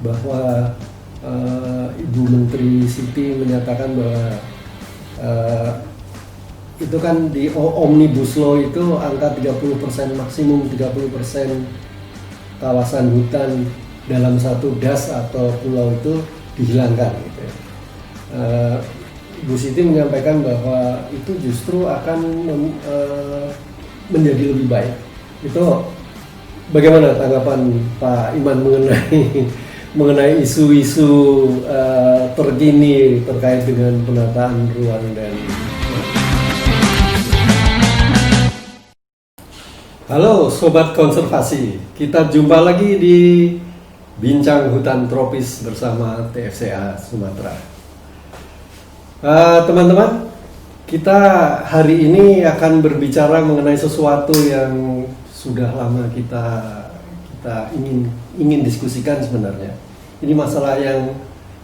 bahwa Ibu Menteri Siti menyatakan bahwa itu kan di Omnibus Law itu angka 30%, maksimum 30% kawasan hutan dalam satu das atau pulau itu dihilangkan gitu ya. Bu Siti menyampaikan bahwa itu justru akan menjadi lebih baik. Itu bagaimana tanggapan Pak Iman mengenai isu-isu terkini terkait dengan penataan ruang dan Halo Sobat Konservasi, kita jumpa lagi di Bincang Hutan Tropis bersama TFCA Sumatera. Teman-teman, kita hari ini akan berbicara mengenai sesuatu yang sudah lama kita ingin diskusikan sebenarnya. Ini masalah yang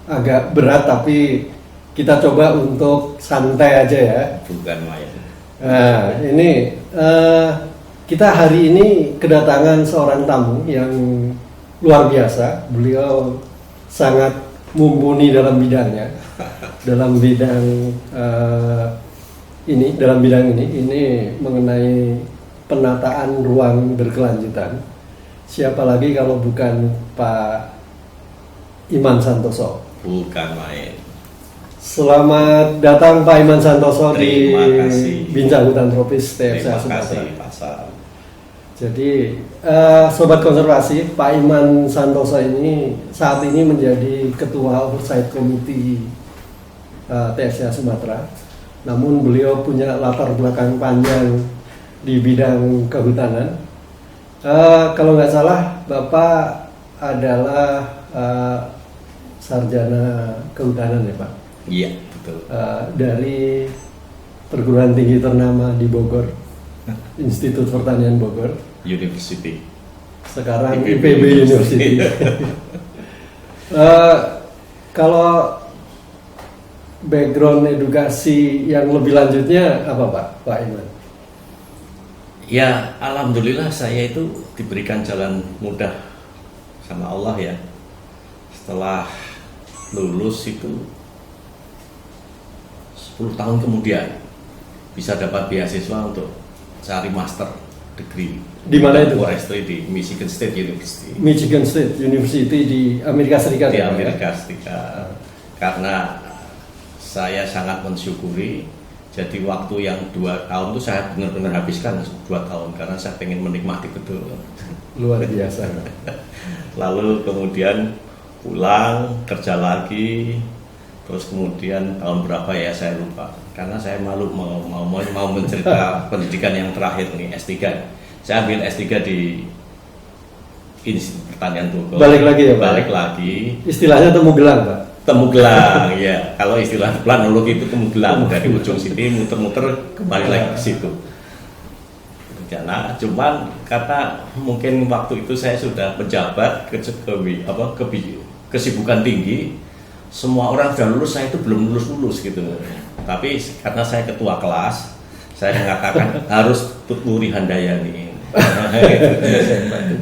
agak berat tapi kita coba untuk santai aja ya. Bukan main. Nah, ini kita hari ini kedatangan seorang tamu yang luar biasa. Beliau sangat mumpuni dalam bidangnya, dalam bidang ini mengenai penataan ruang berkelanjutan. Siapa lagi kalau bukan Pak Iman Santoso? Bukan main. Selamat datang Pak Iman Santoso di kasih. Bincang Hutan Tropis TFCA Sumatera. Terima kasih Pak Sal. Jadi Sobat Konservasi, Pak Iman Santoso ini saat ini menjadi Ketua Oversight Committee TFCA Sumatera. Namun beliau punya latar belakang panjang di bidang kehutanan. Kalau nggak salah, Bapak adalah sarjana kehutanan ya Pak? Iya, betul. Dari perguruan tinggi ternama di Bogor, Institut Pertanian Bogor. University. Sekarang IPB University. Kalau background edukasi yang lebih lanjutnya apa Pak Iman? Ya, alhamdulillah saya itu diberikan jalan mudah sama Allah ya. Setelah lulus itu 10 tahun kemudian bisa dapat beasiswa untuk cari master degree. Di mana itu? Forestry di Michigan State University. Michigan State University di Amerika Serikat. Di Amerika Serikat. Karena saya sangat mensyukuri. Jadi waktu yang 2 tahun itu saya benar-benar habiskan 2 tahun karena saya ingin menikmati betul. Luar biasa. Lalu kemudian pulang kerja lagi. Terus kemudian tahun berapa ya saya lupa. Karena saya malu mau mencerita pendidikan yang terakhir nih S3. Saya ambil S3 di Institut Pertanian Bogor. Balik lagi ya Pak? Balik lagi. Istilahnya temu gelang Pak? Temu gelang, ya. Kalau istilah planologi itu temu gelang. Dari ujung sini muter-muter kembali lagi ke situ. Nah, cuman karena mungkin waktu itu saya sudah pejabat kesibukan tinggi. Semua orang sudah lulus, saya itu belum lulus gitu. Tapi karena saya ketua kelas, saya mengatakan harus tuturi handayani.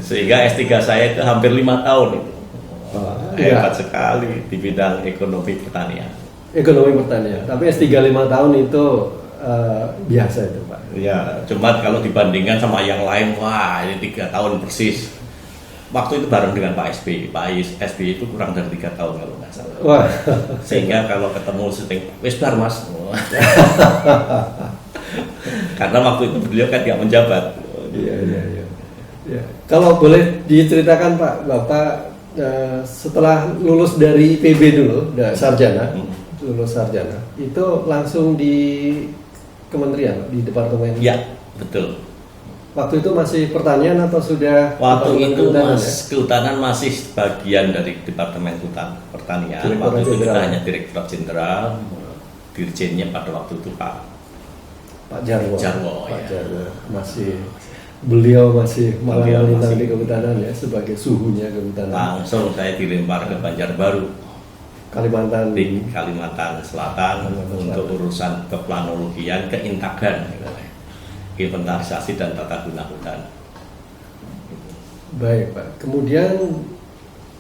Sehingga S3 saya itu hampir 5 tahun itu. Hebat sekali di bidang ekonomi pertanian. Ekonomi pertanian. Tapi S3 5 tahun itu biasa itu Pak. Ya, cuma kalau dibandingkan sama yang lain, wah ini 3 tahun persis. Waktu itu bareng dengan Pak SBY. Pak SBY itu kurang dari 3 tahun kalau nggak salah. Wah. Sehingga kalau ketemu syuting, wes bar mas. Karena waktu itu beliau kan nggak menjabat. Iya. Ya. Kalau boleh diceritakan Pak, Bapak setelah lulus dari IPB dulu, sarjana, lulus sarjana, itu langsung di kementerian, di departemen? Ya, betul. Waktu itu masih pertanian atau sudah? Waktu itu kehutanan masih bagian dari Departemen Hutan Pertanian. Waktu itu kita hanya Direktorat Jenderal, dirjennya pada waktu itu Pak Jarwo. Pak Jarwo beliau masih malah melintang di kehutanan ya, sebagai suhunya kehutanan. Langsung saya dilempar ke Banjarbaru, Kalimantan Selatan untuk urusan keplanologian, keintagan, inventarisasi dan tata guna hutan. Baik Pak. Kemudian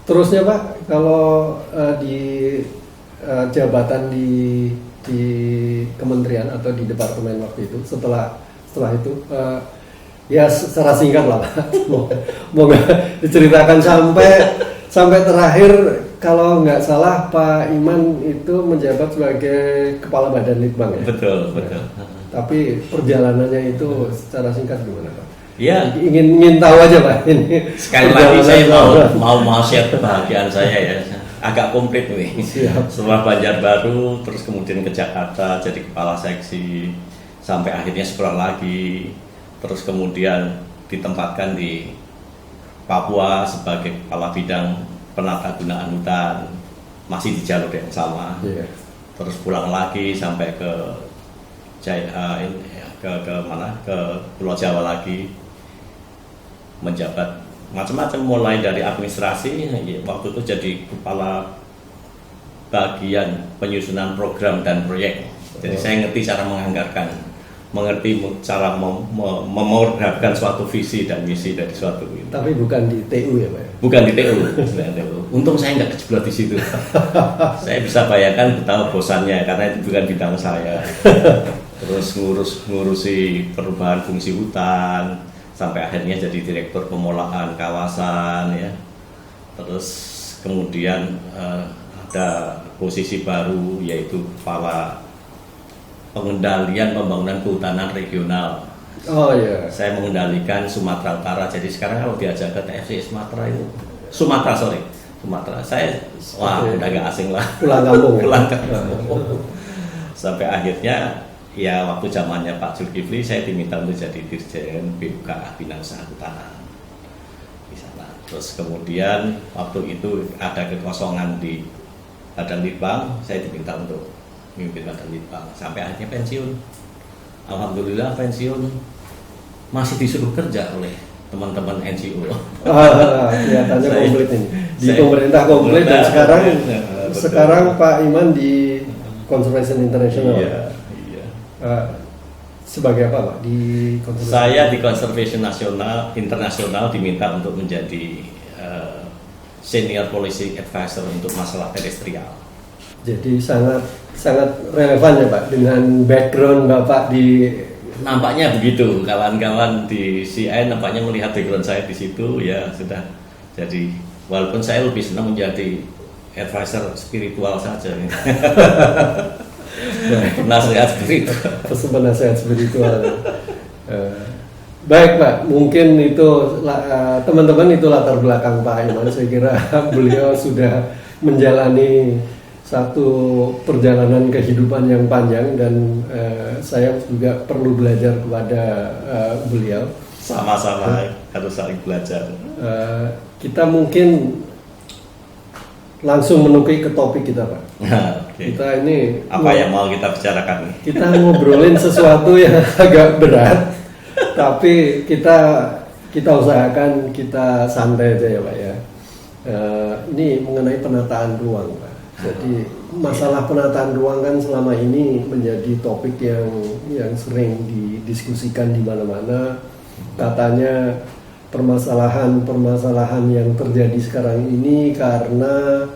Terusnya Pak, kalau di jabatan di kementerian atau di departemen waktu itu, setelah itu ya secara singkat lah Pak, mau nggak diceritakan sampai terakhir, kalau nggak salah Pak Iman itu menjabat sebagai kepala badan litbang ya. Betul. Tapi perjalanannya itu secara singkat gimana Pak? Ya, Ingin tahu aja Pak ini. sekali lagi saya mau share kebahagiaan saya ya. Agak komplit nih. Siap. Setelah Banjarbaru, terus kemudian ke Jakarta jadi kepala seksi, sampai akhirnya sekolah lagi, terus kemudian ditempatkan di Papua sebagai kepala bidang penata gunaan hutan, masih di jalur yang sama. Iya. Terus pulang lagi sampai ke Pulau Jawa lagi, menjabat macam-macam, mulai dari administrasi, waktu itu jadi kepala bagian penyusunan program dan proyek. Jadi saya ngerti cara menganggarkan, mengerti cara memorgabkan suatu visi dan misi dari suatu ini. Tapi bukan di TU ya Pak? Bukan di TU. Untung saya nggak kejeblok di situ. Saya bisa bayangkan betapa bosannya karena itu bukan bidang saya. Terus ngurusi perubahan fungsi hutan, sampai akhirnya jadi direktur pemolahan kawasan ya. Terus kemudian ada posisi baru yaitu kepala pengendalian pembangunan kehutanan regional. Oh iya. Saya mengendalikan Sumatera Utara. Jadi sekarang kalau diajak ke TFC Sumatera itu Sumatera. Saya udah gak asing lah. Pulang kampung. Pulang kampung. Sampai akhirnya ya waktu zamannya Pak Zulkifli saya diminta untuk jadi Dirjen BUK Bina Usaha Kehutanan di sana. Terus kemudian waktu itu ada kekosongan di Badan Litbang, saya diminta untuk memimpin Badan Litbang sampai akhirnya pensiun. Alhamdulillah pensiun, masih disuruh kerja oleh teman-teman NGO. Kelihatannya komplit ini. Di pemerintah komplit dan sekarang Pak Iman di Conservation International. Iya. Sebagai apa Pak di Conservation? Saya di Conservation International diminta untuk menjadi Senior Policy Advisor untuk masalah terestrial. Jadi sangat relevan ya Pak dengan background Bapak di. Nampaknya begitu, kawan-kawan di CI nampaknya melihat background saya di situ ya sudah. Jadi walaupun saya lebih senang menjadi advisor spiritual saja. Penasehat spiritual. Baik Pak, mungkin itu teman-teman itu latar belakang Pak Iman. Saya kira beliau sudah menjalani satu perjalanan kehidupan yang panjang dan saya juga perlu belajar kepada beliau. Sama-sama harus saling belajar. Kita mungkin langsung menuki ke topik kita Pak. Okay. Kita ini apa yang mau kita bicarakan? Kita ngobrolin sesuatu yang agak berat, tapi kita usahakan kita santai aja ya Pak ya. Ini mengenai penataan ruang Pak. Jadi masalah penataan ruang kan selama ini menjadi topik yang sering didiskusikan di mana-mana. Katanya permasalahan yang terjadi sekarang ini karena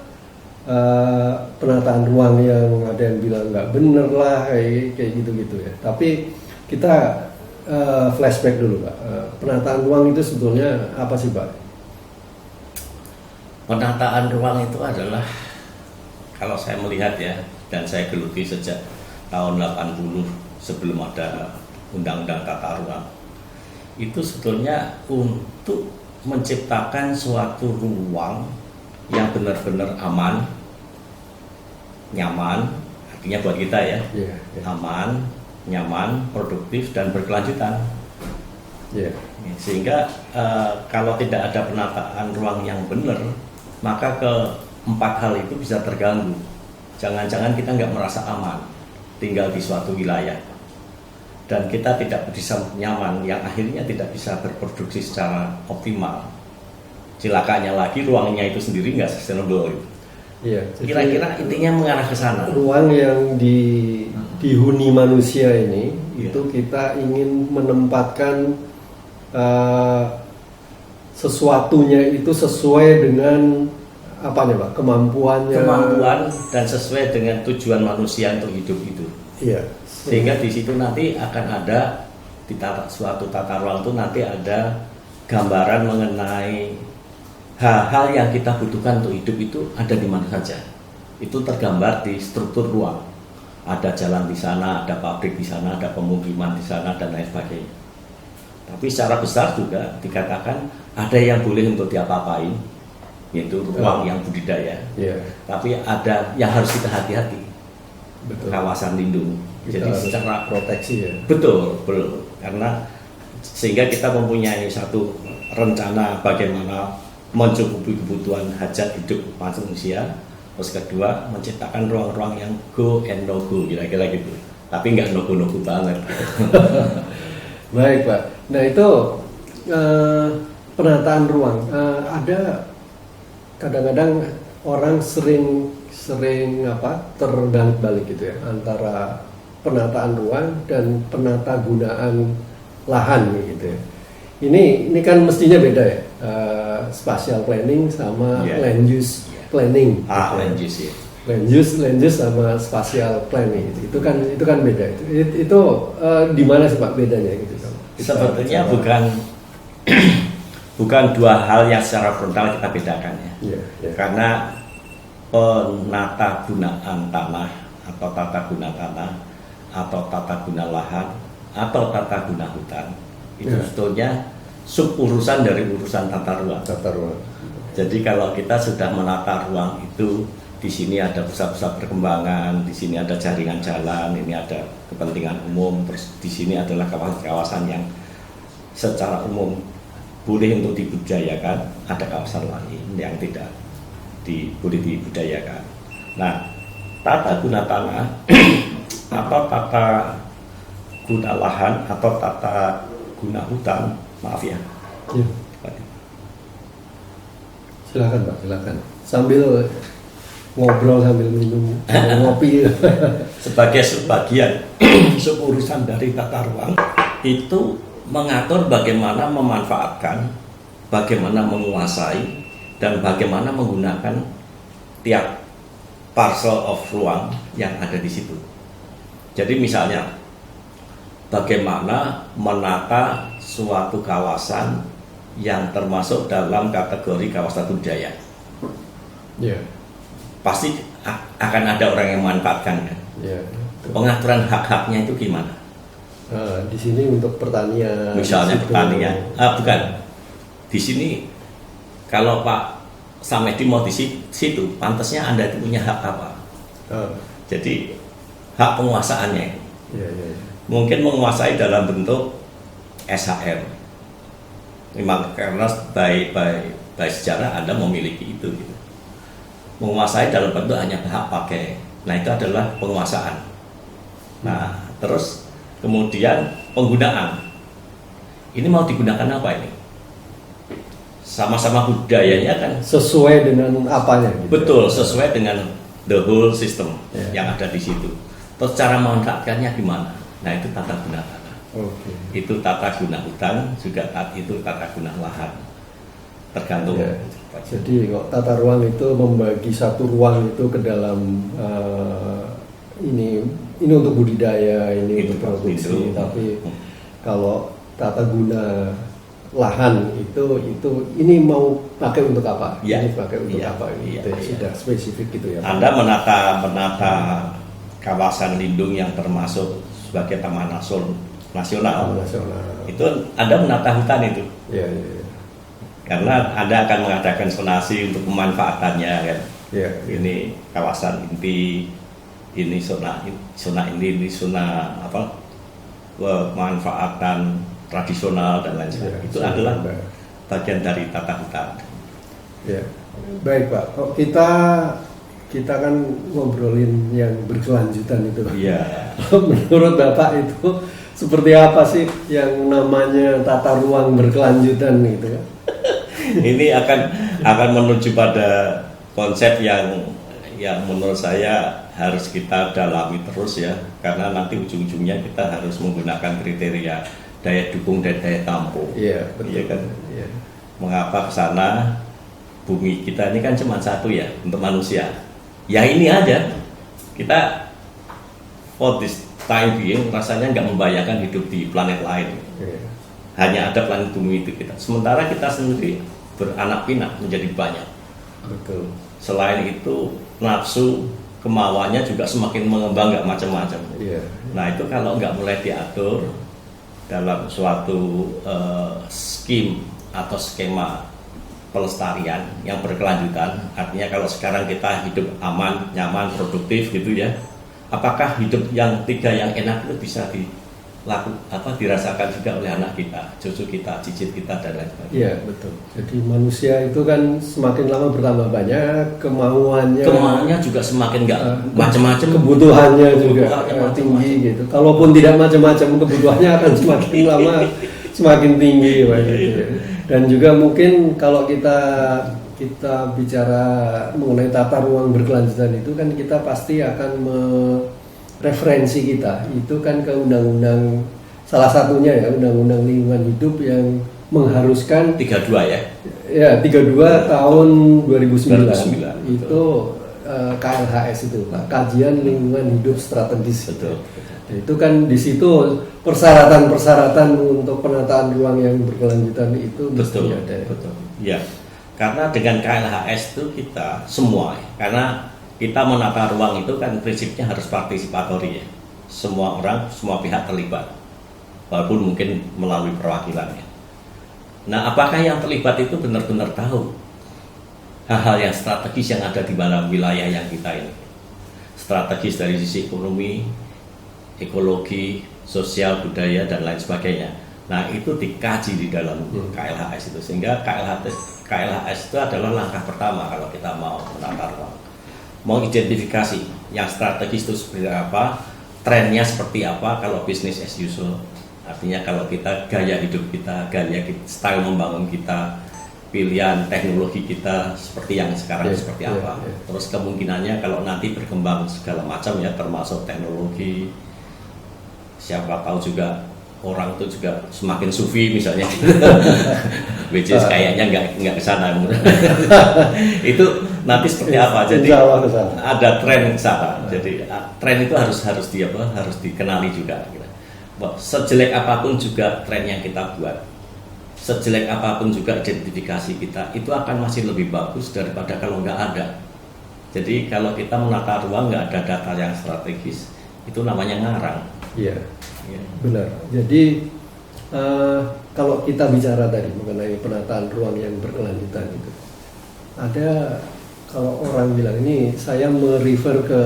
penataan ruang yang ada yang bilang nggak bener lah kayak gitu-gitu ya. Tapi kita flashback dulu Pak. Penataan ruang itu sebetulnya apa sih Pak? Penataan ruang itu adalah, kalau saya melihat ya, dan saya geluti sejak tahun 80 sebelum ada Undang-Undang Tata Ruang, itu sebetulnya untuk menciptakan suatu ruang yang benar-benar aman, nyaman, artinya buat kita ya, aman, nyaman, produktif dan berkelanjutan. Sehingga kalau tidak ada penataan ruang yang benar, maka keempat hal itu bisa terganggu. Jangan-jangan kita nggak merasa aman tinggal di suatu wilayah, dan kita tidak bisa nyaman, yang akhirnya tidak bisa berproduksi secara optimal. Celakanya lagi ruangnya itu sendiri nggak sustainable. Kira-kira intinya mengarah ke sana. Ruang yang dihuni manusia ini itu kita ingin menempatkan sesuatunya itu sesuai dengan apanya Pak? Kemampuannya. Kemampuan dan sesuai dengan tujuan manusia untuk hidup itu. Iya. Sehingga di situ nanti akan ada di suatu tata ruang itu nanti ada gambaran mengenai hal-hal yang kita butuhkan untuk hidup itu ada di mana saja. Itu tergambar di struktur ruang. Ada jalan di sana, ada pabrik di sana, ada pemukiman di sana dan lain sebagainya. Tapi secara besar juga dikatakan ada yang boleh untuk diapa-apain, yaitu ruang yang budidaya. Yeah. Tapi ada yang harus kita hati-hati. Betul. Kawasan lindung. Kita Jadi secara proteksi ya. betul. Karena sehingga kita mempunyai satu rencana bagaimana mencukupi kebutuhan hajat hidup manusia. Terus kedua, menciptakan ruang-ruang yang go and no go, kira-kira gitu. Tapi nggak no-go banget. Baik Pak. Nah itu penataan ruang. Ada kadang-kadang orang sering terbalik-balik gitu ya antara penataan ruang dan penata gunaan lahan gitu ya. Ini kan mestinya beda ya. Spatial planning sama land use planning. Land use ya. Land use sama spatial planning itu kan beda itu di mana sih Pak bedanya gitu? Sebetulnya bukan dua hal yang secara frontal kita bedakan ya. Karena penata gunaan tanah atau tata guna tanah atau tata guna lahan atau tata guna hutan itu sebetulnya sub urusan dari urusan tata ruang. Jadi kalau kita sudah menata ruang itu, di sini ada pusat-pusat perkembangan, di sini ada jaringan jalan, ini ada kepentingan umum, terus di sini adalah kawasan-kawasan yang secara umum boleh untuk dibudidayakan, ada kawasan lain yang tidak boleh dibudidayakan. Nah, tata guna tanah atau tata guna lahan atau tata guna hutan, maaf ya. Silakan Pak, silakan. Sambil ngobrol sambil minum ngopi. Sebagai sebagian urusan dari tata ruang itu mengatur bagaimana memanfaatkan, bagaimana menguasai, dan bagaimana menggunakan tiap parcel of ruang yang ada di situ. Jadi misalnya bagaimana menata suatu kawasan yang termasuk dalam kategori kawasan budaya. Pasti akan ada orang yang memanfaatkan kan. Pengaturan hak-haknya itu gimana? Di sini untuk pertanian. Misalnya pertanian. Bukan. Di sini kalau Pak Samedi mau di situ, pantasnya Anda itu punya hak apa? Jadi hak penguasaannya. Mungkin menguasai dalam bentuk SHR. Memang karena by sejarah Anda memiliki itu gitu. Menguasai dalam bentuk hanya hak pakai. Nah itu adalah penguasaan. Nah terus kemudian penggunaan. Ini mau digunakan apa ini? Sama-sama budayanya kan sesuai dengan apanya gitu. Betul, sesuai dengan the whole system yang ada di situ. Terus cara memanfaatkannya gimana? Nah itu tata guna tanah. Itu tata guna hutan, juga itu tata guna lahan. Tergantung. Jadi kok tata ruang itu membagi satu ruang itu ke dalam ini untuk budidaya, ini untuk produksi. Tapi kalau tata guna lahan itu ini mau pakai untuk apa? Ini pakai untuk apa? Ini sudah spesifik gitu ya. Anda menata kawasan lindung yang termasuk sebagai taman nasional. Itu Anda menata hutan itu. Karena Anda akan mengadakan zonasi untuk pemanfaatannya kan. Ini kawasan inti, ini zona ini zona apa? Pemanfaatan tradisional dan lain sebagainya. Itu adalah bagian dari tata hutan. Baik Pak. Kita kan ngobrolin yang berkelanjutan itu. Menurut Bapak itu seperti apa sih yang namanya tata ruang berkelanjutan gitu kan? Ini akan menuju pada konsep yang menurut saya harus kita dalami terus ya, karena nanti ujung-ujungnya kita harus menggunakan kriteria daya dukung dan daya tampung. Betul. Kan? Mengapa ke sana? bumi kita ini kan cuma satu ya untuk manusia. Ya ini aja kita for this time being rasanya nggak membayangkan hidup di planet lain. Hanya ada planet bumi itu kita. Sementara kita sendiri beranak pinak menjadi banyak. Betul. Selain itu nafsu kemauannya juga semakin mengembang, nggak macam-macam. Nah itu kalau nggak mulai diatur dalam suatu skim atau skema pelestarian yang berkelanjutan, artinya kalau sekarang kita hidup aman, nyaman, produktif gitu ya, apakah hidup yang 3 yang enak itu bisa dirasakan juga oleh anak kita, cucu kita, cicit kita dan lain sebagainya. Iya betul. Jadi manusia itu kan semakin lama bertambah banyak, kemauannya juga semakin nggak macam-macam, kebutuhannya juga tinggi gitu. Kalaupun tidak macam-macam, kebutuhannya akan semakin lama semakin tinggi, gitu. Dan juga mungkin kalau kita bicara mengenai tata ruang berkelanjutan itu kan kita pasti akan referensi kita itu kan ke undang-undang, salah satunya ya undang-undang lingkungan hidup yang mengharuskan 32 ya. Ya 32 tahun 2009 itu KLHS itu Pak, kajian lingkungan hidup strategis. Betul. Itu kan di situ persyaratan-persyaratan untuk penataan ruang yang berkelanjutan itu betul ada. Betul. Ya. Karena dengan KLHS itu kita semua, karena kita menata ruang itu kan prinsipnya harus partisipatori ya. Semua orang, semua pihak terlibat. Walaupun mungkin melalui perwakilannya. Nah, apakah yang terlibat itu benar-benar tahu hal-hal yang strategis yang ada di dalam wilayah yang kita ini? Strategis dari sisi ekonomi, ekologi, sosial, budaya dan lain sebagainya. Nah, itu dikaji di dalam KLHS itu, sehingga KLHS itu adalah langkah pertama kalau kita mau menata ruang. Mau identifikasi yang strategis itu seperti apa, trennya seperti apa kalau bisnis as usual. Artinya kalau kita gaya hidup kita, style membangun kita, pilihan teknologi kita seperti yang sekarang seperti apa. Terus kemungkinannya kalau nanti berkembang segala macam ya, termasuk teknologi, siapa tahu juga orang itu juga semakin sufi misalnya, which is kayaknya nggak kesana. Itu nanti seperti apa? Jadi ada tren kesana. Jadi tren itu harus dikenali juga. Sejelek apapun juga tren yang kita buat, sejelek apapun juga identifikasi kita, itu akan masih lebih bagus daripada kalau nggak ada. Jadi kalau kita menata ruang nggak ada data yang strategis, itu namanya ngarang. Iya. Benar. Jadi kalau kita bicara tadi mengenai penataan ruang yang berkelanjutan itu, ada kalau orang bilang ini, saya merefer ke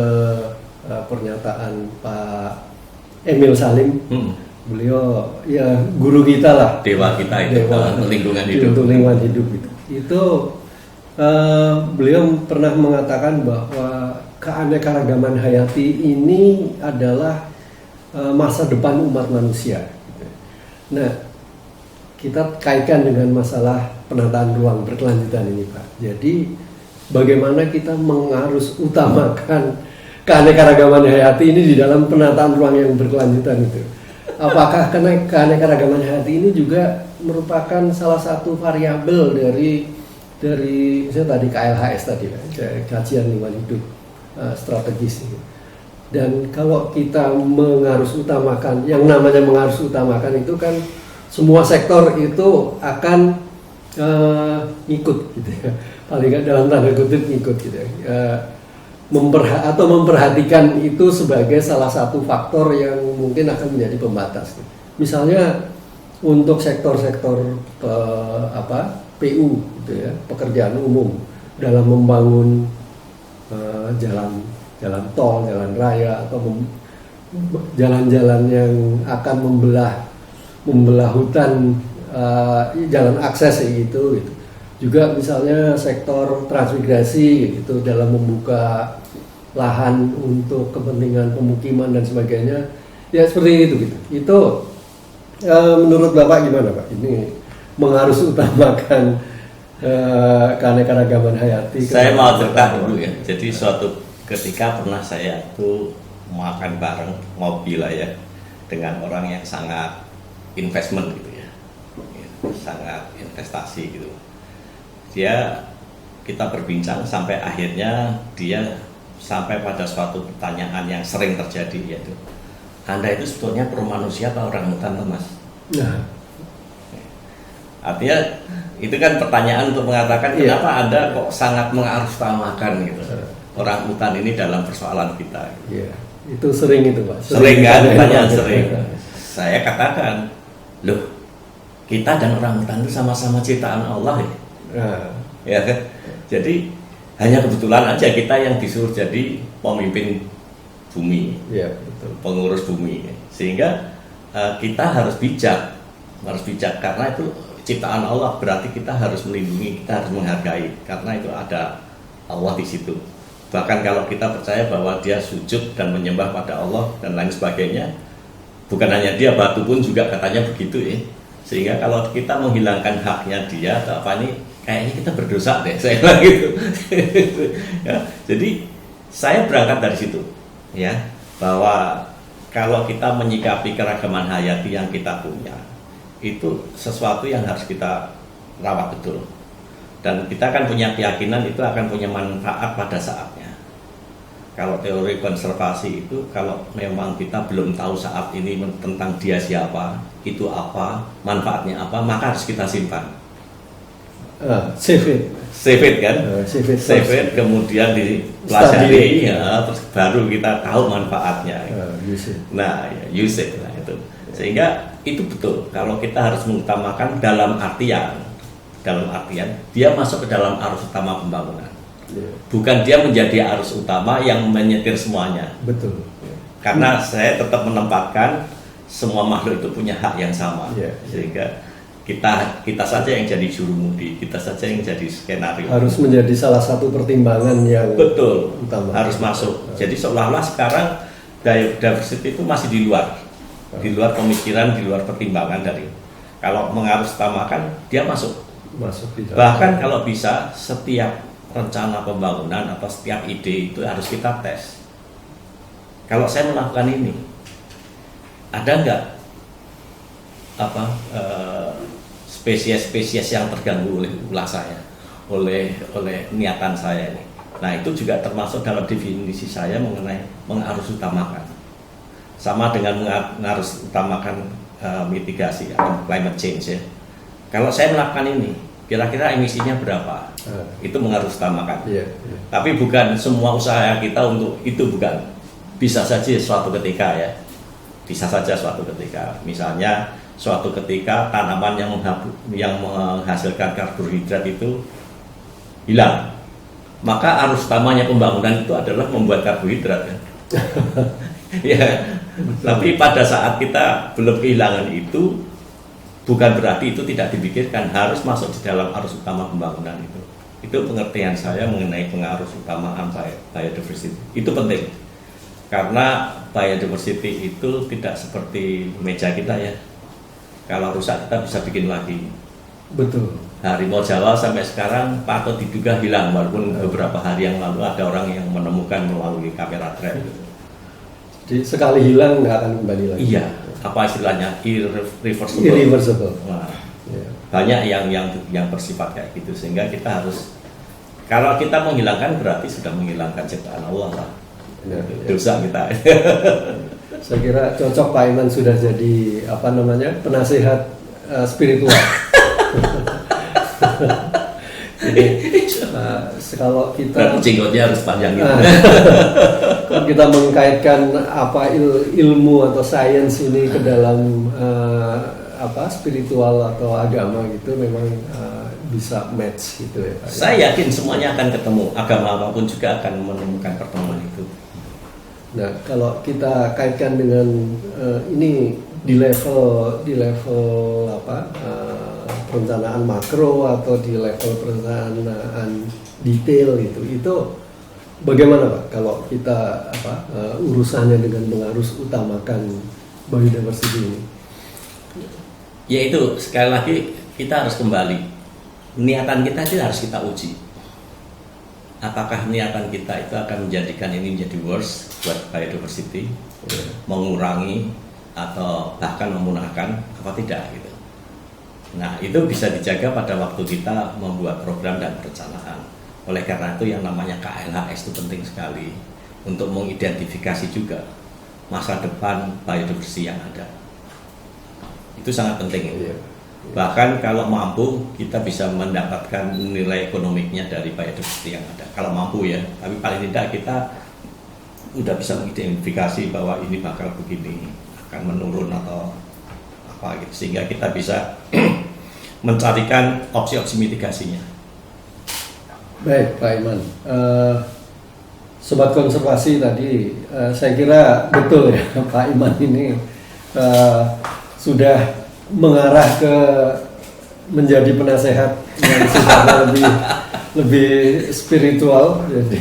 pernyataan Pak Emil Salim. Beliau ya guru kita lah, dewa kita itu untuk lingkungan hidup. Untuk lingkungan hidup itu beliau pernah mengatakan bahwa keanekaragaman hayati ini adalah masa depan umat manusia. Nah, kita kaitkan dengan masalah penataan ruang berkelanjutan ini, Pak. Jadi, bagaimana kita mengharus utamakan keanekaragaman hayati ini di dalam penataan ruang yang berkelanjutan itu? Apakah keanekaragaman hayati ini juga merupakan salah satu variabel dari misalnya tadi KLHS tadi, kajian lingkungan hidup strategis ini. Dan kalau kita mengharus utamakan, yang namanya mengharus utamakan itu kan semua sektor itu akan ngikut gitu ya, paling nggak dalam tanda kutip ngikut gitu ya, memperhatikan itu sebagai salah satu faktor yang mungkin akan menjadi pembatas. Misalnya untuk sektor-sektor PU gitu ya, pekerjaan umum dalam membangun jalan tol, jalan raya, atau jalan-jalan yang akan membelah hutan, jalan akses gitu. Juga misalnya sektor transmigrasi gitu, dalam membuka lahan untuk kepentingan pemukiman dan sebagainya. Ya seperti itu gitu. Itu menurut Bapak gimana, Pak? Ini mengharus utamakan keanekaragaman hayati. Saya mau cerita dulu ya. Jadi suatu ketika pernah saya tuh makan bareng, ngopi lah ya, dengan orang yang sangat investment gitu ya, sangat investasi gitu. Dia kita berbincang sampai akhirnya dia sampai pada suatu pertanyaan yang sering terjadi, yaitu Anda itu sebetulnya pro manusia atau orang hutan, Mas? Nah, artinya itu kan pertanyaan untuk mengatakan kenapa Anda kok sangat mengarusutamakan gitu orang hutan ini dalam persoalan kita. Iya, itu sering itu Pak. Sering kan, pertanyaan sering. Saya katakan, loh, kita dan orang hutan itu sama-sama ciptaan Allah ya. Ya kan? Jadi hanya kebetulan aja kita yang disuruh jadi pemimpin bumi, betul. Pengurus bumi. Sehingga kita harus bijak karena itu ciptaan Allah, berarti kita harus melindungi, kita harus menghargai karena itu ada Allah di situ. Bahkan kalau kita percaya bahwa dia sujud dan menyembah pada Allah dan lain sebagainya, bukan hanya dia, batu pun juga katanya begitu ya. Sehingga kalau kita menghilangkan haknya dia atau apa ini, kayaknya kita berdosa deh, saya bilang gitu. Ya, jadi saya berangkat dari situ, ya, bahwa kalau kita menyikapi keragaman hayati yang kita punya, itu sesuatu yang harus kita rawat betul. Dan kita akan punya keyakinan itu akan punya manfaat pada saatnya. Kalau teori konservasi itu, kalau memang kita belum tahu saat ini tentang dia siapa, itu apa, manfaatnya apa, maka harus kita simpan. Save it kan? Save it, kemudian dipelajari, ya, terus baru kita tahu manfaatnya. Use it lah itu. Sehingga itu betul. Kalau kita harus mengutamakan dalam artian dia masuk ke dalam arus utama pembangunan. Bukan dia menjadi arus utama yang menyetir semuanya. Betul. Karena saya tetap menempatkan semua makhluk itu punya hak yang sama. Sehingga kita saja yang jadi jurumudi, kita saja yang jadi skenario. Harus menjadi salah satu pertimbangan yang betul utama. Harus masuk. Jadi seolah-olah sekarang biodiversity itu masih di luar pemikiran, di luar pertimbangan dari. Kalau mengarus utamakan dia masuk di dalam. Bahkan kalau bisa setiap rencana pembangunan atau setiap ide itu harus kita tes. Kalau saya melakukan ini, ada nggak spesies-spesies yang terganggu oleh ulah saya, oleh niatan saya ini. Nah itu juga termasuk dalam definisi saya mengenai mengarus utamakan. Sama dengan mengarus utamakan mitigasi atau climate change ya. Kalau saya melakukan ini, kira-kira emisinya berapa? Itu mengarus utamakan. Tapi bukan semua usaha kita untuk itu, bukan. Bisa saja suatu ketika ya. Bisa saja suatu ketika. Misalnya suatu ketika tanaman yang menghasilkan karbohidrat itu hilang. Maka arus utamanya pembangunan itu adalah membuat karbohidrat kan. Ya. Tapi pada saat kita belum kehilangan itu, bukan berarti itu tidak dipikirkan, harus masuk di dalam arus utama pembangunan itu. Itu pengertian saya mengenai pengarus utamaan biodiversity. Itu penting. Karena biodiversity itu tidak seperti meja kita ya. Kalau rusak kita bisa bikin lagi. Betul. Harimau Jawa sampai sekarang patut diduga hilang, walaupun beberapa hari yang lalu ada orang yang menemukan melalui kamera trap. Jadi sekali hilang nggak akan kembali lagi. Iya. Apa istilahnya irreversible. Nah, banyak yang bersifat kayak gitu, sehingga kita harus, kalau kita menghilangkan berarti sudah menghilangkan ciptaan Allah lah. Dosa kita. Saya kira cocok Pak Iman sudah jadi penasehat spiritual. Jadi kalau kita jenggotnya harus panjang gitu. Kalau kita mengkaitkan ilmu atau sains ini ke dalam spiritual atau agama gitu, memang bisa match gitu ya Pak. Saya yakin semuanya akan ketemu, agama apapun juga akan menemukan pertemuan itu. Nah, kalau kita kaitkan dengan ini di level perencanaan makro atau di level perencanaan detail itu bagaimana Pak kalau kita urusannya dengan mengarus utamakan biodiversity ini? Ya itu sekali lagi kita harus kembali, niatan kita itu harus kita uji. Apakah niatan kita itu akan menjadikan ini menjadi worse buat biodiversity, mengurangi atau bahkan memunahkan apa tidak gitu. Nah itu bisa dijaga pada waktu kita membuat program dan perencanaan. Oleh karena itu yang namanya KLHS itu penting sekali untuk mengidentifikasi juga masa depan biodiversity yang ada. Itu sangat penting. Iya. Bahkan kalau mampu kita bisa mendapatkan nilai ekonomiknya dari biodiversity yang ada. Kalau mampu ya, tapi paling tidak kita udah bisa mengidentifikasi bahwa ini bakal begini, akan menurun atau apa gitu, sehingga kita bisa mencarikan opsi-opsi mitigasinya. Baik, Pak Iman. Sobat konservasi tadi, saya kira betul ya, Pak Iman ini sudah mengarah ke menjadi penasehat yang sifatnya lebih spiritual. Jadi,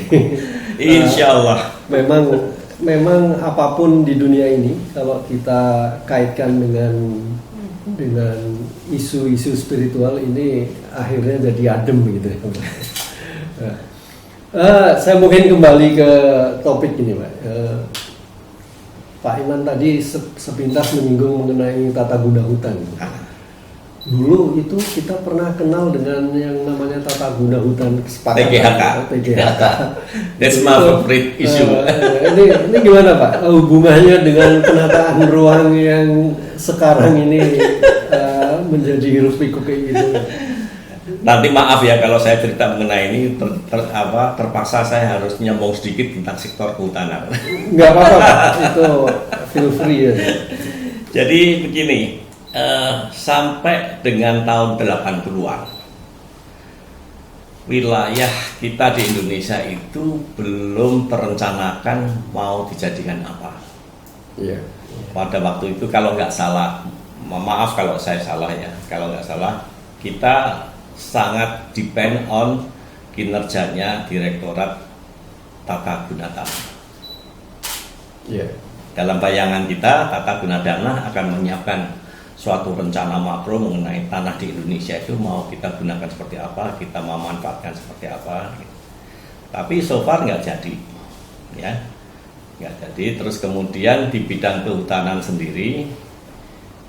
Insya Allah. Memang apapun di dunia ini, kalau kita kaitkan dengan isu-isu spiritual ini, akhirnya jadi adem gitu. Saya mungkin kembali ke topik ini, Pak. Pak Iman tadi sepintas menyinggung mengenai tata guna hutan. Dulu itu kita pernah kenal dengan yang namanya tata guna hutan kesepakatan. TGHK. That's my favorite issue. Ini gimana Pak hubungannya dengan penataan ruang yang sekarang ini menjadi hiruk pikuk kayak gitu? Nanti maaf ya kalau saya cerita mengenai ini terpaksa saya harus nyambung sedikit tentang sektor kehutanan. Nggak apa-apa Pak, itu feel free ya. Jadi begini, sampai dengan tahun 80-an wilayah kita di Indonesia itu belum terencanakan mau dijadikan apa. Iya. Pada waktu itu kalau nggak salah, maaf kalau saya salah ya, kalau nggak salah kita sangat depend on kinerjanya Direktorat Tata Guna Tanah. Iya. Dalam bayangan kita, Tata Guna Tanah akan menyiapkan suatu rencana makro mengenai tanah di Indonesia itu mau kita gunakan seperti apa, kita mau manfaatkan seperti apa. Tapi so far nggak jadi, ya, nggak jadi. Terus kemudian di bidang kehutanan sendiri,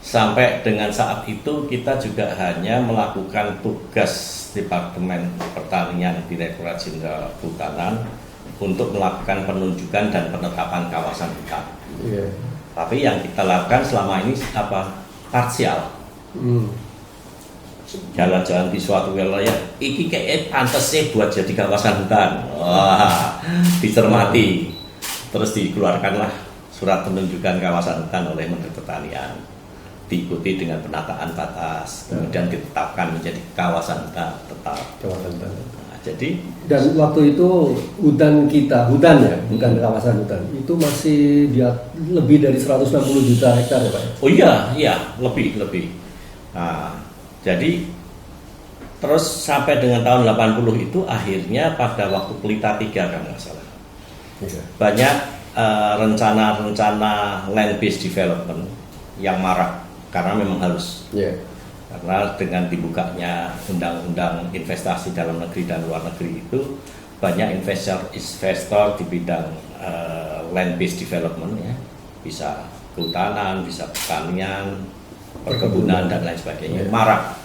sampai dengan saat itu kita juga hanya melakukan tugas Departemen Pertanian Direktorat Jenderal Kehutanan untuk melakukan penunjukan dan penetapan kawasan hutan. Iya. Tapi yang kita lakukan selama ini apa? Parsial. Jalan-jalan di suatu wilayah, iki kayak pantasnya buat jadi kawasan hutan. Wah, dicermati. Terus dikeluarkanlah surat penunjukan kawasan hutan oleh Menteri Pertanian. Diikuti dengan penataan batas, kemudian ditetapkan menjadi kawasan hutan tetap. Kawasan hutan. Nah, jadi Dan waktu itu hutan kita, hutan ya, bukan kawasan hutan, itu masih lebih dari 160 juta hektar ya Pak? oh iya, lebih. Nah, jadi terus sampai dengan tahun 80 itu akhirnya pada waktu Pelita 3 kalau nggak salah. Iya. Banyak rencana-rencana land based development yang marak karena memang harus. Iya. Karena dengan dibukanya undang-undang investasi dalam negeri dan luar negeri itu banyak investor di bidang land based development ya, bisa kehutanan, bisa pertanian, perkebunan dan lain sebagainya, marak.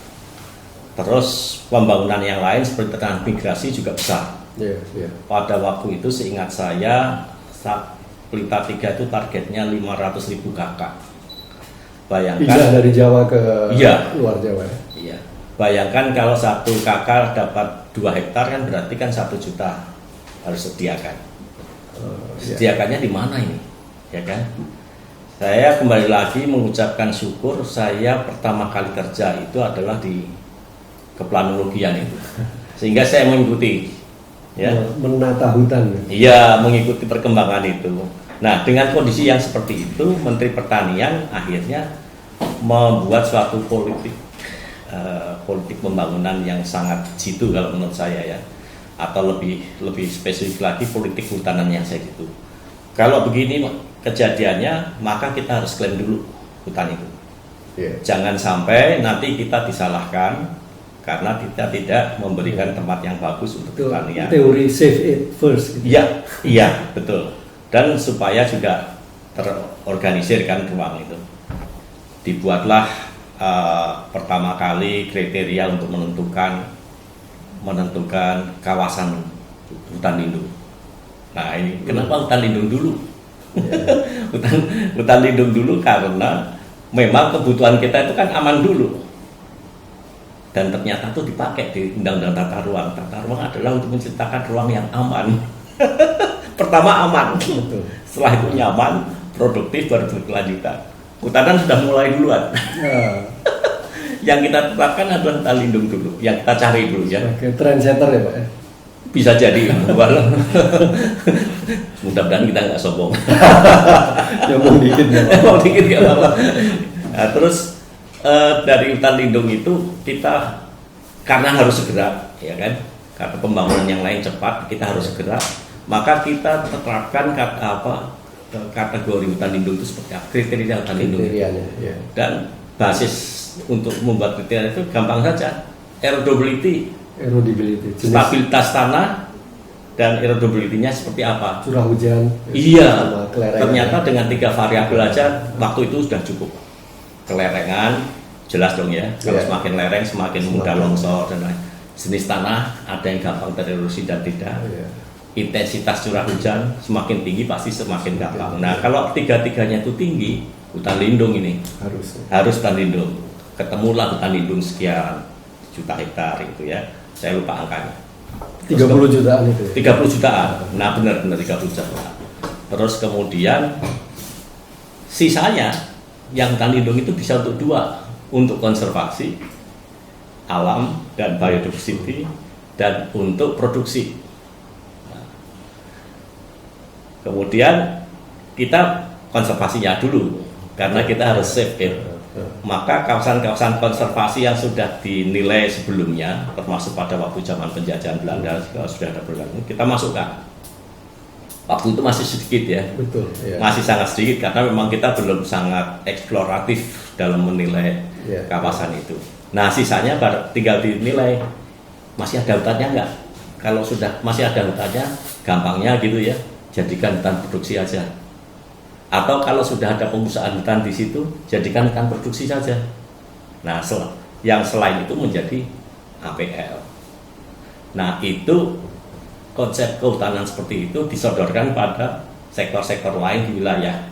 Terus pembangunan yang lain seperti transmigrasi juga besar. Pada waktu itu seingat saya Pelita 3 itu targetnya 500.000 kakak. Bayangkan pindah dari Jawa ke luar Jawa. Iya. Bayangkan kalau satu kakak dapat 2 hektar kan berarti kan 1 juta harus sediakan. Sediakannya di mana ini? Ya kan? Saya kembali lagi mengucapkan syukur saya pertama kali kerja itu adalah di keplanologian itu. Sehingga saya mengikuti ya, menata hutan. Iya, mengikuti perkembangan itu. Nah, dengan kondisi yang seperti itu, Menteri Pertanian akhirnya membuat suatu politik pembangunan yang sangat jitu kalau menurut saya ya, atau lebih spesifik lagi politik kehutanan yang saya jitu. Kalau begini kejadiannya, maka kita harus klaim dulu hutan itu. Jangan sampai nanti kita disalahkan karena kita tidak memberikan tempat yang bagus untuk pertanian. Teori save it first. Gitu. Iya, betul. Dan supaya juga terorganisir kan ruang itu. Dibuatlah pertama kali kriteria untuk menentukan menentukan kawasan hutan lindung. Nah ini kenapa hutan lindung dulu? hutan lindung dulu karena memang kebutuhan kita itu kan aman dulu. Dan ternyata itu dipakai di Undang-Undang Tata Ruang. Tata ruang adalah untuk menciptakan ruang yang aman. Pertama aman, setelah itu nyaman, produktif, baru berkelanjutan. Hutanan sudah mulai duluan. Yang kita tetapkan adalah hutan lindung dulu, yang kita cari dulu ya. Oke, trendsetter ya Pak? Bisa jadi, mudah-mudahan kita nggak sombong. Sombong dikit ya Pak. Sombong dikit nggak apa-apa. Nah, terus dari hutan lindung itu kita karena harus segera, ya kan? Karena pembangunan yang lain cepat, kita harus segera. Maka kita terapkan kategori hutan lindung itu seperti apa? Kriteria hutan lindung. Ya. Dan basis untuk membuat kriteria itu gampang saja. Erodibility, stabilitas tanah, dan erodibility-nya seperti apa? Curah hujan. Iya. Ternyata dengan 3 variabel aja waktu itu sudah cukup. Kelerengan, jelas dong ya. Kalau semakin lereng semakin mudah longsor dan lain. Jenis tanah ada yang gampang tererosi dan tidak. Intensitas curah hujan semakin tinggi pasti semakin gampang. Nah kalau tiga-tiganya itu tinggi, hutan lindung ini harus hutan lindung. Ketemulah hutan lindung sekian juta hektar itu ya. Saya lupa angkanya. 30 jutaan itu. 30 jutaan. Nah benar 30 jutaan. Terus kemudian sisanya yang hutan lindung itu bisa untuk 2, untuk konservasi alam dan biodiversity dan untuk produksi. Kemudian kita konservasinya dulu karena kita harus save it. Maka kawasan-kawasan konservasi yang sudah dinilai sebelumnya, termasuk pada waktu zaman penjajahan Belanda sudah ada program kita masukkan. Waktu itu masih sedikit ya, betul, ya. Masih sangat sedikit karena memang kita belum sangat eksploratif dalam menilai kawasan itu. Nah sisanya tinggal dinilai masih ada hutannya enggak. Kalau sudah masih ada hutannya, gampangnya gitu ya. Jadikan hutan produksi aja. Atau kalau sudah ada pengusahaan hutan di situ, jadikan hutan produksi saja. Nah, yang selain itu menjadi APL. Nah, itu konsep kehutanan seperti itu disodorkan pada sektor-sektor lain di wilayah.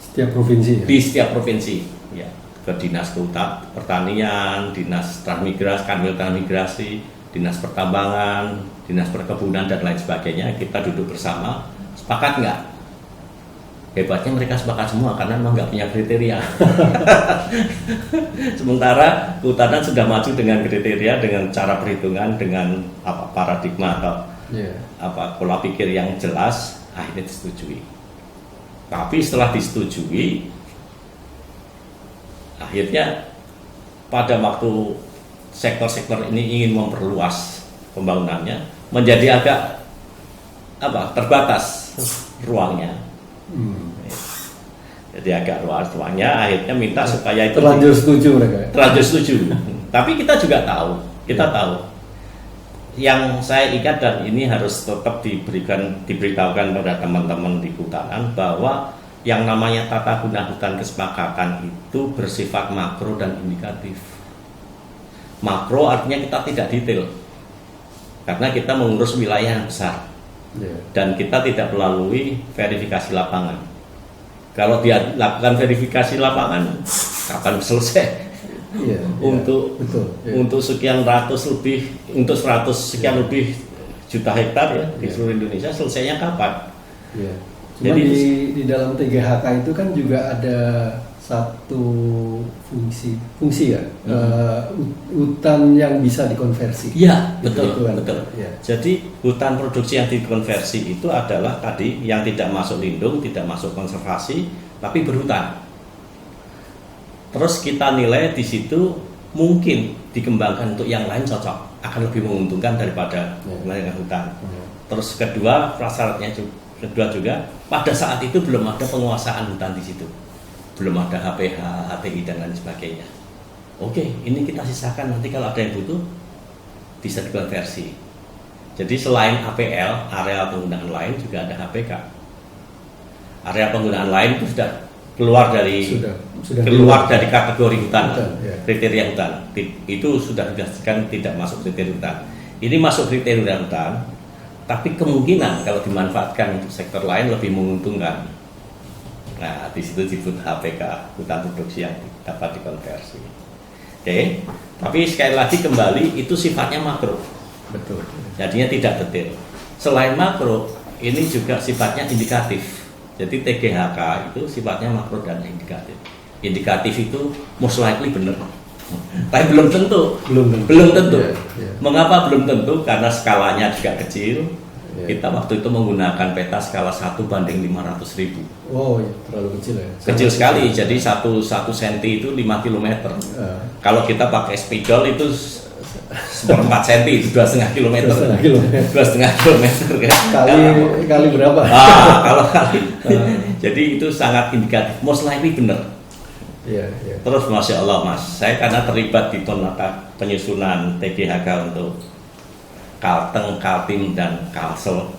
Setiap provinsi. Di setiap provinsi, ya. Ke Dinas Pertanian, Dinas Transmigrasi, Dinas Pertambangan, Dinas Perkebunan dan lain sebagainya. Kita duduk bersama. Sepakat nggak? Hebatnya mereka sepakat semua karena memang nggak punya kriteria. Sementara kehutanan sudah maju dengan kriteria, dengan cara perhitungan, dengan paradigma atau pola pikir yang jelas, akhirnya disetujui. Tapi setelah disetujui, akhirnya pada waktu sektor-sektor ini ingin memperluas pembangunannya, menjadi agak terbatas ruangnya. Jadi agak ruangnya, akhirnya minta supaya itu terlanjur setuju mereka. Terlanjur setuju. Tapi kita juga tahu, tahu. Yang saya ingat dan ini harus tetap diberitahukan pada teman-teman di kehutanan bahwa yang namanya tata guna hutan kesepakatan itu bersifat makro dan indikatif. Makro artinya kita tidak detail karena kita mengurus wilayah yang besar. Dan kita tidak melalui verifikasi lapangan. Kalau dia lakukan verifikasi lapangan, kapan selesai? Untuk sekian ratus lebih, untuk 100 sekian lebih juta hektar ya di seluruh Indonesia, selesainya kapan? Jadi di dalam TGHK itu kan juga ada satu fungsi ya, hutan yang bisa dikonversi. Iya, betul. Ya. Jadi hutan produksi yang dikonversi itu adalah tadi yang tidak masuk lindung, tidak masuk konservasi, tapi berhutan. Terus kita nilai di situ mungkin dikembangkan untuk yang lain cocok, akan lebih menguntungkan daripada menggunakan hutan. Terus kedua juga pada saat itu belum ada penguasaan hutan di situ. Belum ada HPH, HTI dan lain sebagainya. Oke, ini kita sisakan nanti kalau ada yang butuh bisa dikonversi. Jadi selain APL, area penggunaan lain juga ada HPK. Area penggunaan lain itu sudah keluar dari kategori hutan, kriteria hutan. Itu sudah dijelaskan tidak masuk kriteria hutan. Ini masuk kriteria hutan, tapi kemungkinan kalau dimanfaatkan untuk sektor lain lebih menguntungkan. Nah, di situ disebut HPK, hutan produksi yang dapat dikonversi. Oke, tapi sekali lagi kembali itu sifatnya makro. Betul. Jadinya tidak detail. Selain makro, ini juga sifatnya indikatif. Jadi TGHK itu sifatnya makro dan indikatif. Indikatif itu most likely benar. Tapi belum tentu. Belum tentu. Yeah. Mengapa belum tentu? Karena skalanya juga kecil. Yeah. Kita waktu itu menggunakan peta skala 1:500.000. Oh, ya, terlalu kecil ya. Kecil sekali. Jadi 1 senti itu 5 km. Kalau kita pakai spidol itu 4 cm itu 2,5 km. 2,5 km kan. Kali berapa? Kalau kali. Jadi itu sangat indikatif. Most likely benar. Iya. Terus Masya Allah Mas, saya karena terlibat di penyusunan TGHK untuk Kalteng, Kaltim, dan Kalsel.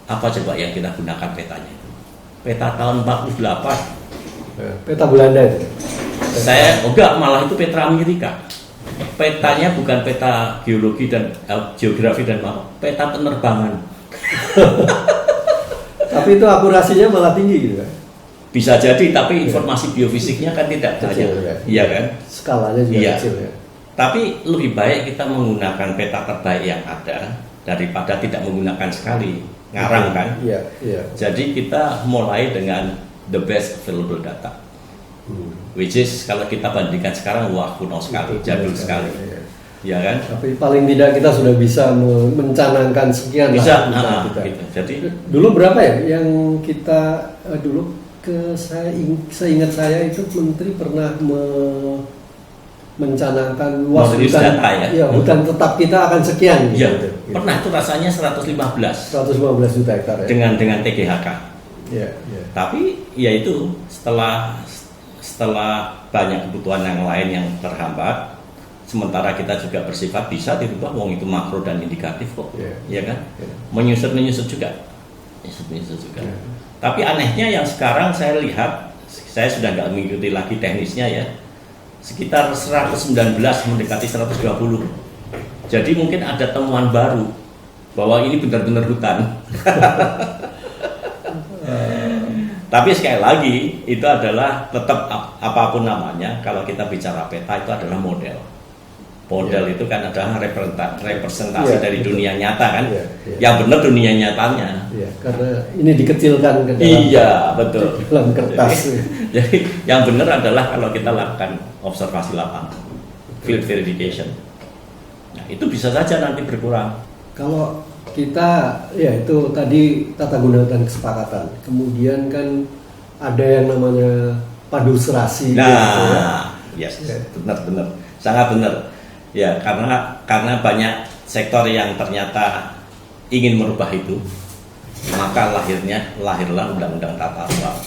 Apa coba yang kita gunakan petanya itu? Peta tahun 48. Peta Belanda itu? Enggak, malah itu peta Amerika. Petanya bukan peta geologi dan geografi dan peta penerbangan. Tapi itu akurasinya malah tinggi gitu kan? Bisa jadi, tapi informasi biofisiknya kan tidak banyak, iya kan? Skalanya juga kecil ya. Tapi lebih baik kita menggunakan peta terbaik yang ada daripada tidak menggunakan sekali, ngarang kan? Iya. Jadi kita mulai dengan the best available data, which is kalau kita bandingkan sekarang wah kuno sekali, jadul sekali, ya kan? Tapi paling tidak kita sudah bisa mencanangkan sekian. Bisa, gitu. Jadi dulu berapa ya yang kita dulu? Seingat saya itu menteri pernah mencanangkan luas hutan, hutan tetap kita akan sekian. Iya, gitu. Pernah itu rasanya 115 juta hektar ya. Dengan TGHK. Iya. Tapi ya itu setelah banyak kebutuhan yang lain yang terhambat, sementara kita juga bersifat bisa dirubah, wong itu makro dan indikatif kok, ya kan? Menyusut juga. Tapi anehnya yang sekarang saya lihat, saya sudah nggak mengikuti lagi teknisnya ya, sekitar 119 mendekati 120. Jadi mungkin ada temuan baru bahwa ini benar-benar hutan. Tapi sekali lagi itu adalah tetap apapun namanya, kalau kita bicara peta itu adalah model. Model itu kan adalah representasi dari dunia nyata kan, yang benar dunia nyatanya. Karena ini dikecilkan ke dalam kertas. Jadi yang benar adalah kalau kita lakukan observasi lapangan, field verification. Nah, itu bisa saja nanti berkurang. Kalau kita itu tadi tata guna hutan kesepakatan. Kemudian kan ada yang namanya padu serasi. Nah, benar, sangat benar. Ya, karena banyak sektor yang ternyata ingin merubah itu, maka lahirlah undang-undang tata ruang.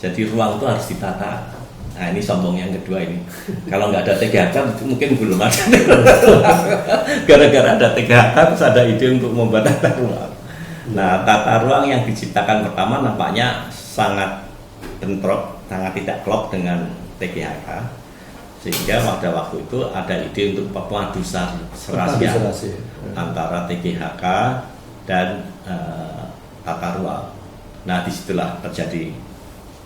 Jadi ruang itu harus ditata. Nah, ini sombong yang kedua ini. Kalau nggak ada TGHK mungkin belum ada. Gara-gara ada TGHK terus ada ide untuk membuat tata ruang. Nah, tata ruang yang diciptakan pertama nampaknya sangat bentrok, sangat tidak klop dengan TGHK. Sehingga pada waktu itu ada ide untuk padu serasian antara TGHK dan tata ruang. Nah, disitulah terjadi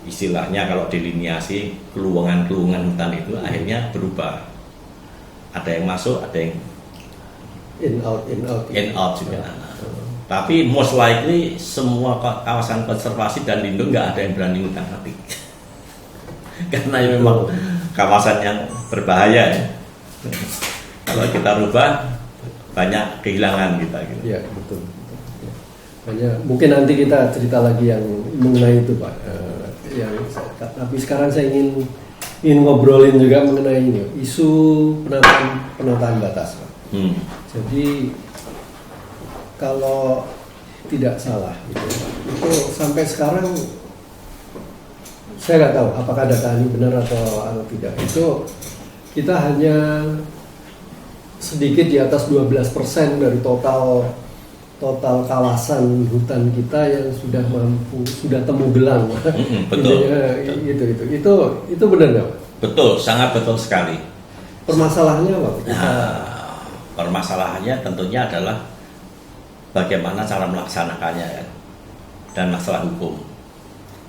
istilahnya kalau deliniasi keluangan hutan itu akhirnya berubah. Ada yang masuk, ada yang in out juga. Tapi most likely semua kawasan konservasi dan lindung nggak ada yang berani ngutak-ngatik. Karena memang kawasan yang berbahaya ya. Kalau kita rubah banyak kehilangan kita gitu. Iya, betul. Mungkin nanti kita cerita lagi yang mengenai itu Pak. Tapi sekarang saya ingin ngobrolin juga mengenai ini, isu penataan batas Pak. Jadi kalau tidak salah gitu, itu sampai sekarang saya nggak tahu apakah data ini benar atau tidak. Itu kita hanya sedikit di atas 12% dari total kawasan hutan kita yang sudah temu gelang. Betul. Itu benar nggak? Betul, sangat betul sekali. Permasalahannya apa? Permasalahannya tentunya adalah bagaimana cara melaksanakannya ya, dan masalah hukum.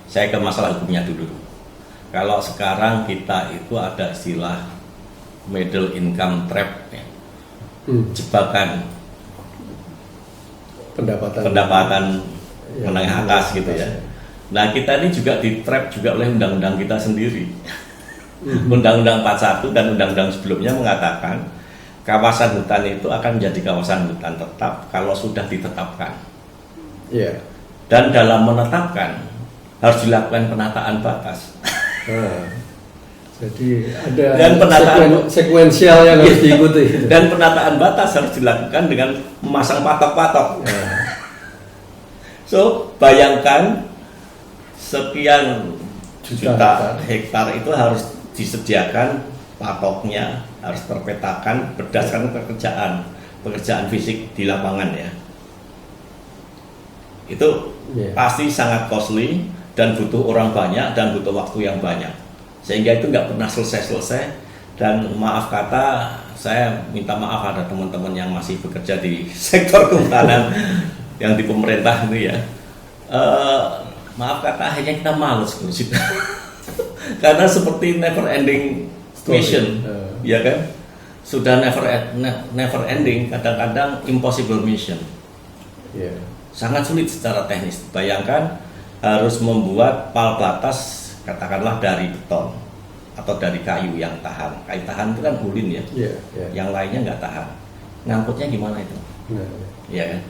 Saya ke masalah hukumnya dulu. Kalau sekarang kita itu ada istilah middle income trap ya. Jebakan pendapatan ya, menengah atas gitu ya. Nah, kita ini juga di trap juga oleh undang-undang kita sendiri. Undang-undang 41 dan undang-undang sebelumnya mengatakan kawasan hutan itu akan menjadi kawasan hutan tetap kalau sudah ditetapkan. Yeah. Dan dalam menetapkan harus dilakukan penataan batas. Jadi ada dan penataan sekuensial yang harus diikuti. Dan penataan batas harus dilakukan dengan memasang patok-patok. So, bayangkan sekian juta hektar itu harus disediakan patoknya, harus terpetakan berdasarkan pekerjaan fisik di lapangan ya. Itu pasti sangat costly dan butuh orang banyak dan butuh waktu yang banyak, sehingga itu nggak pernah selesai. Dan maaf kata, saya minta maaf ada teman-teman yang masih bekerja di sektor kehutanan yang di pemerintah ini ya. Maaf kata, akhirnya kita males ngurusin. Karena seperti never ending mission, ya kan? Sudah never ending, kadang-kadang impossible mission. Sangat sulit secara teknis. Bayangkan harus membuat pal batas katakanlah dari beton atau dari kayu yang tahan. Kayu tahan itu kan ulin ya. Yang lainnya nggak tahan. Ngangkutnya gimana itu? Iya kan?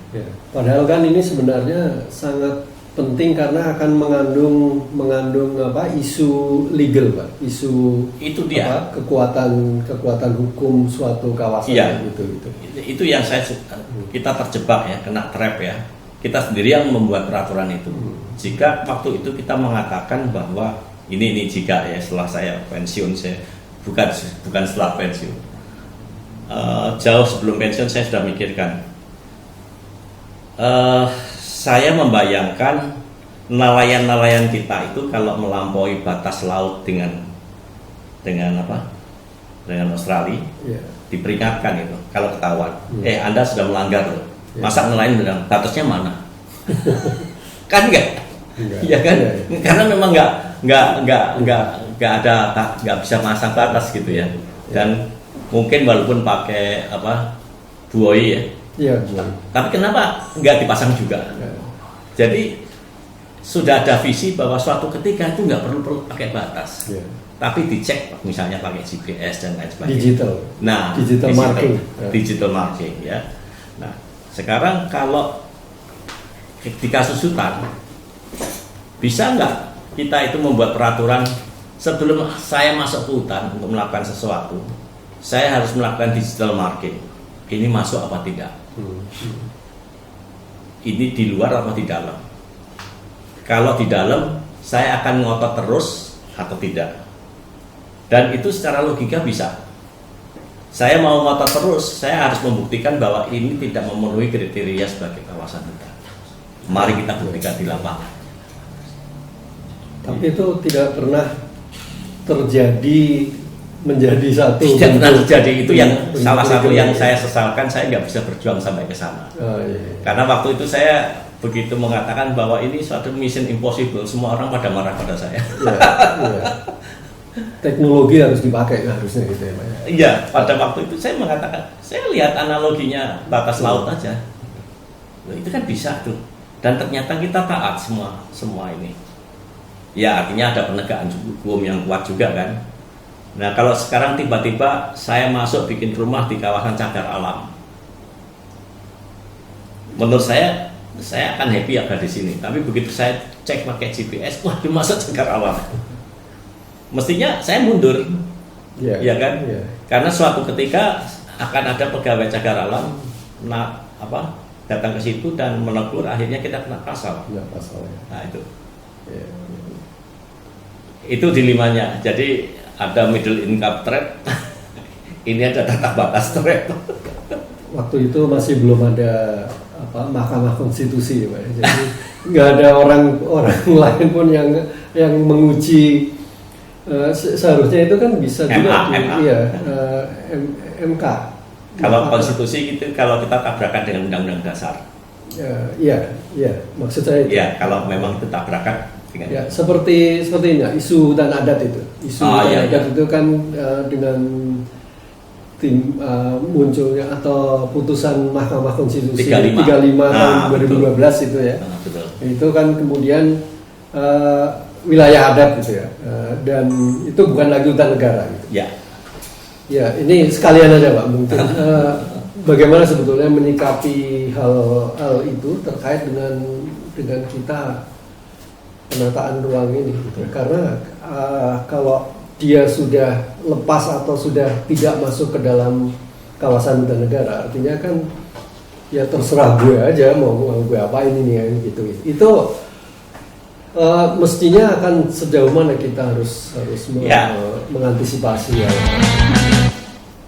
Padahal kan ini sebenarnya sangat penting karena akan mengandung isu legal, Pak. Isu itu dia kekuatan hukum suatu kawasan itu yang kita terjebak ya, kena trap ya. Kita sendiri yang membuat peraturan itu. Jika waktu itu kita mengatakan bahwa ini jika ya setelah saya pensiun, saya bukan setelah pensiun, jauh sebelum pensiun saya sudah mikirkan. Saya membayangkan nelayan-nelayan kita itu kalau melampaui batas laut dengan Australia, diperingatkan itu kalau ketahuan. Anda sudah melanggar loh. Masa nelayan bilang batasnya mana? Kan enggak? Iya kan? Karena memang nggak bisa masang batas gitu ya. Dan mungkin walaupun pakai buoy ya. Tapi kenapa nggak dipasang juga? Jadi sudah ada visi bahwa suatu ketika itu nggak perlu pakai batas, tapi dicek misalnya pakai GPS dan lain sebagainya. Digital marking ya. Nah, sekarang kalau di kasus hutan, bisa nggak kita itu membuat peraturan sebelum saya masuk ke hutan untuk melakukan sesuatu, saya harus melakukan digital marking. Ini masuk apa tidak? Ini di luar apa di dalam? Kalau di dalam, saya akan ngotot terus atau tidak? Dan itu secara logika bisa. Saya mau ngotot terus, saya harus membuktikan bahwa ini tidak memenuhi kriteria sebagai kawasan hutan. Mari kita buktikan di lapangan. Tapi itu tidak pernah terjadi menjadi satu. Tidak pernah terjadi, itu yang salah satu yang saya sesalkan, saya nggak bisa berjuang sampai ke sana. Karena waktu itu saya begitu mengatakan bahwa ini suatu mission impossible, semua orang pada marah pada saya. Teknologi harus dipakai harusnya gitu ya Pak. Iya, pada waktu itu saya mengatakan, saya lihat analoginya batas laut aja. Itu kan bisa tuh. Dan ternyata kita taat semua ini. Ya artinya ada penegakan hukum yang kuat juga kan. Nah kalau sekarang tiba-tiba saya masuk bikin rumah di kawasan cagar alam, menurut saya akan happy ada di sini. Tapi begitu saya cek pakai GPS, wah dimasuk cagar alam. Mestinya saya mundur, ya kan? Karena suatu ketika akan ada pegawai cagar alam, datang ke situ dan menegur, akhirnya kita kena pasal. Nah itu, itu dilemanya. Jadi ada middle income trap, ini ada tata batas trap. Waktu itu masih belum ada Mahkamah Konstitusi, Pak. Jadi nggak ada orang lain pun yang menguji. Seharusnya itu kan bisa juga MK. Kalau konstitusi itu kalau kita tabrakan dengan undang-undang dasar. Iya, maksud saya itu. Ya, kalau memang itu tabrakan dengan Ya, seperti ini ya, isu hutan adat itu. Isu hutan adat itu kan dengan munculnya atau putusan Mahkamah Konstitusi 35 tahun 2012 itu ya. Betul. Itu kan kemudian wilayah adat gitu ya. Dan itu bukan lagi hutan negara gitu. Ya. Ya, ini sekalian aja Pak mungkin. Bagaimana sebetulnya menyikapi hal itu terkait dengan kita penataan ruang ini gitu. Karena kalau dia sudah lepas atau sudah tidak masuk ke dalam kawasan hutan negara, artinya kan ya terserah gue aja mau gue apain ini ya gitu. Itu mestinya akan sejauh mana kita harus mengantisipasi ya.